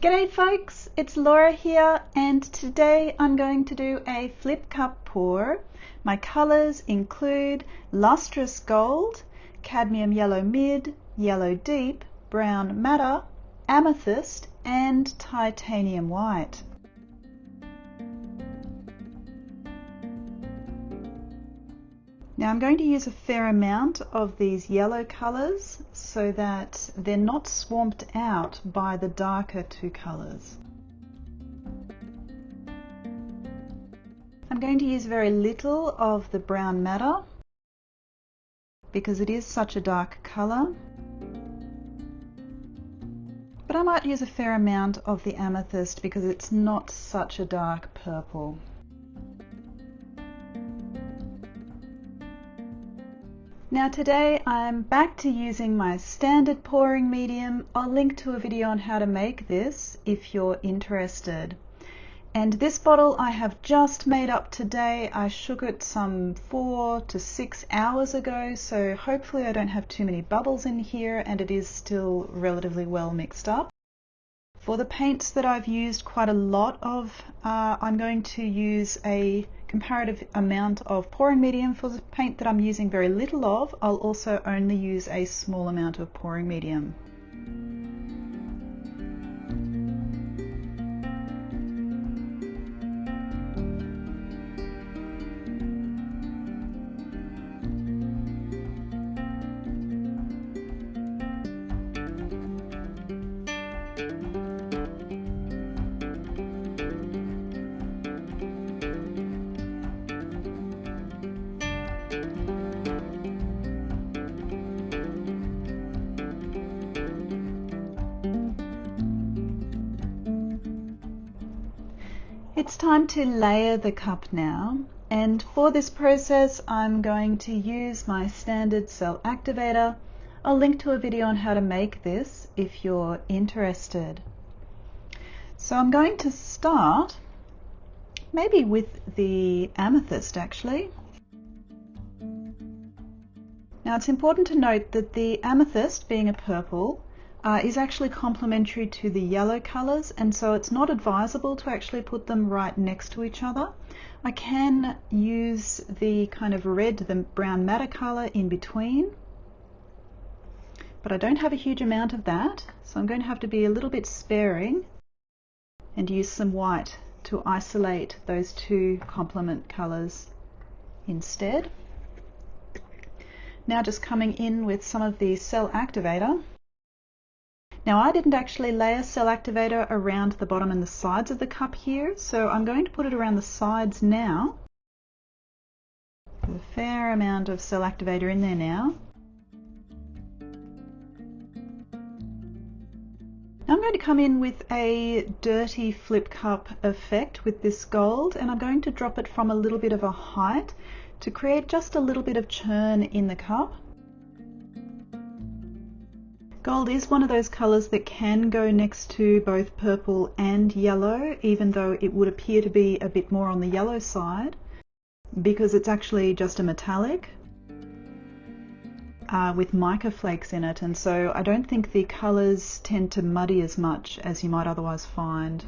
G'day folks, it's Laura here, and today I'm going to do a flip cup pour. My colours include lustrous gold, cadmium yellow mid, yellow deep, brown madder, amethyst and titanium white. Now I'm going to use a fair amount of these yellow colours so that they're not swamped out by the darker two colours. I'm going to use very little of the brown madder because it is such a dark colour, but I might use a fair amount of the amethyst because it's not such a dark purple. Now today I'm back to using my standard pouring medium. I'll link to a video on how to make this if you're interested. And this bottle I have just made up today. I shook it some 4 to 6 hours ago, so hopefully I don't have too many bubbles in here and it is still relatively well mixed up. For the paints that I've used quite a lot of, I'm going to use a comparative amount of pouring medium. For the paint that I'm using very little of, I'll also only use a small amount of pouring medium. It's time to layer the cup now, and for this process I'm going to use my standard cell activator. I'll link to a video on how to make this if you're interested. So I'm going to start maybe with the amethyst actually. Now it's important to note that the amethyst, being a purple, is actually complementary to the yellow colours, and so it's not advisable to actually put them right next to each other. I can use the kind of red, the brown madder colour in between, but I don't have a huge amount of that, so I'm going to have to be a little bit sparing and use some white to isolate those two complement colours instead. Now just coming in with some of the cell activator. Now I didn't actually layer cell activator around the bottom and the sides of the cup here, so I'm going to put it around the sides now. There's a fair amount of cell activator in there now. Now I'm going to come in with a dirty flip cup effect with this gold, and I'm going to drop it from a little bit of a height to create just a little bit of churn in the cup. Gold is one of those colours that can go next to both purple and yellow, even though it would appear to be a bit more on the yellow side, because it's actually just a metallic with mica flakes in it, and so I don't think the colours tend to muddy as much as you might otherwise find.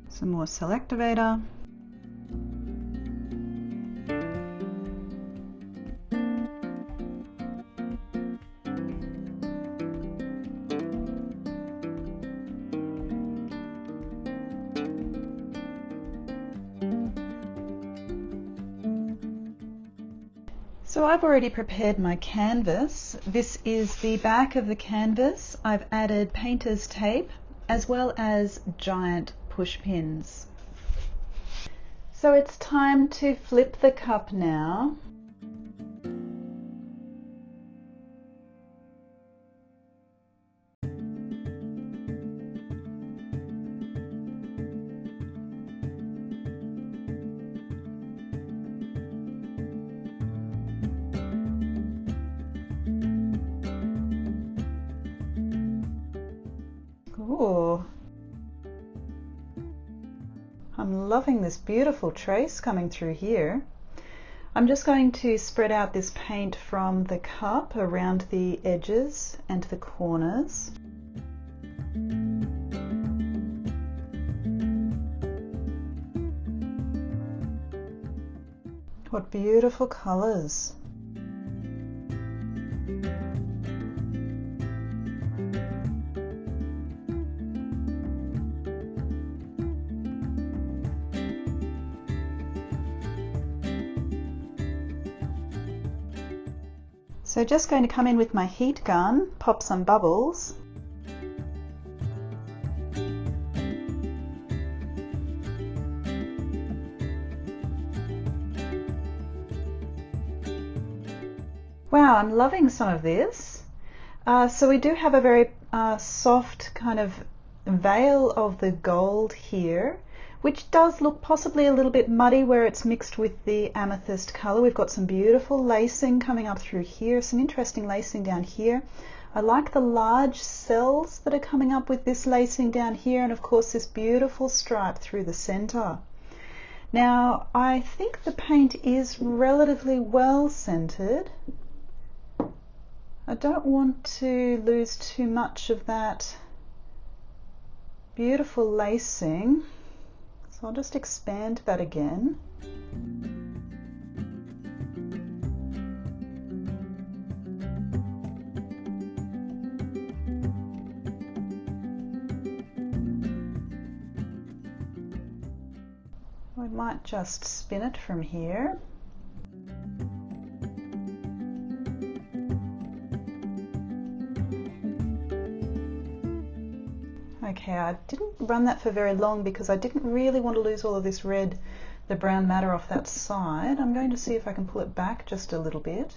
Some more cell activator. So I've already prepared my canvas. This is the back of the canvas. I've added painter's tape as well as giant push pins. So it's time to flip the cup now. Ooh. I'm loving this beautiful trace coming through here. I'm just going to spread out this paint from the cup around the edges and the corners. What beautiful colours. So just going to come in with my heat gun, pop some bubbles. Wow, I'm loving some of this. So we do have a very soft kind of veil of the gold here, which does look possibly a little bit muddy where it's mixed with the amethyst color. We've got some beautiful lacing coming up through here, some interesting lacing down here. I like the large cells that are coming up with this lacing down here, and of course this beautiful stripe through the center. Now I think the paint is relatively well centered. I don't want to lose too much of that beautiful lacing, so I'll just expand that again. We might just spin it from here. Okay, I didn't run that for very long because I didn't really want to lose all of this red, the brown matter off that side. I'm going to see if I can pull it back just a little bit.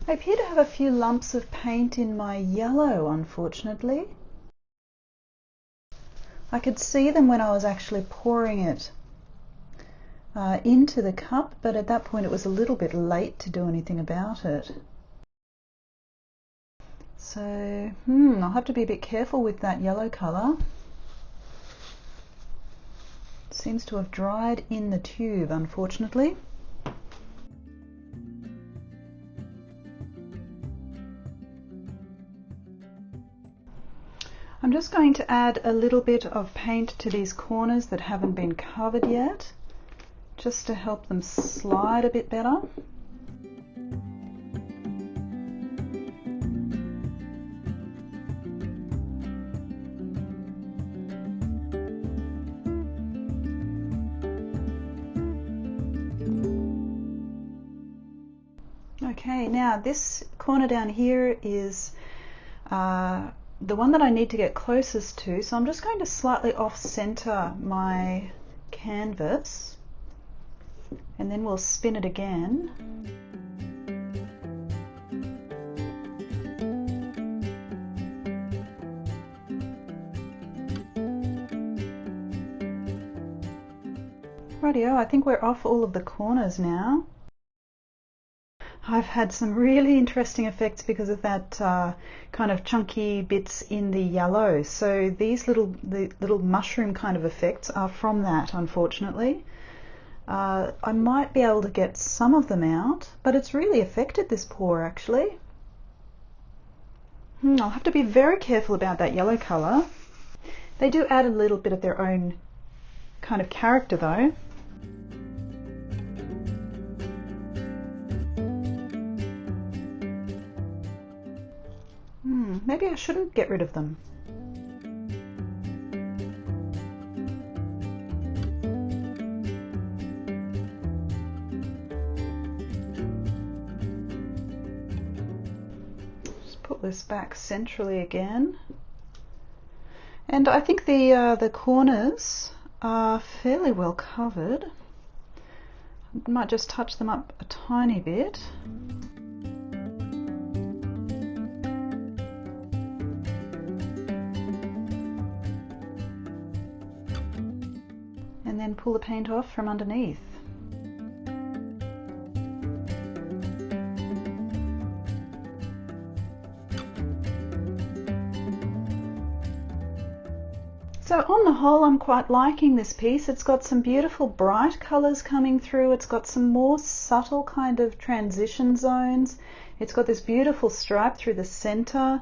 I appear to have a few lumps of paint in my yellow, unfortunately. I could see them when I was actually pouring it into the cup, but at that point it was a little bit late to do anything about it. So I'll have to be a bit careful with that yellow colour. It seems to have dried in the tube, unfortunately. I'm just going to add a little bit of paint to these corners that haven't been covered yet, just to help them slide a bit better. Okay, now this corner down here is the one that I need to get closest to, so I'm just going to slightly off-center my canvas, and then we'll spin it again. Rightio, I think we're off all of the corners now. I've had some really interesting effects because of that kind of chunky bits in the yellow. So these the little mushroom kind of effects are from that, unfortunately. I might be able to get some of them out, but it's really affected this pour actually. I'll have to be very careful about that yellow colour. They do add a little bit of their own kind of character though. Maybe I shouldn't get rid of them. Just put this back centrally again. And I think the corners are fairly well covered. I might just touch them up a tiny bit. And then pull the paint off from underneath. So on the whole, I'm quite liking this piece. It's got some beautiful bright colors coming through. It's got some more subtle kind of transition zones. It's got this beautiful stripe through the center.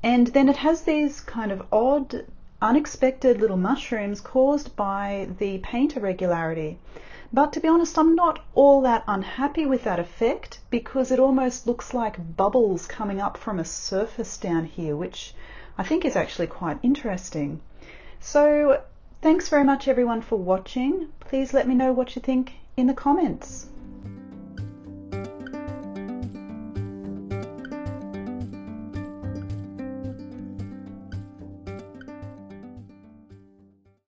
And then it has these kind of odd, unexpected little mushrooms caused by the paint irregularity. But to be honest, I'm not all that unhappy with that effect because it almost looks like bubbles coming up from a surface down here, which I think is actually quite interesting. So thanks very much everyone for watching. Please let me know what you think in the comments.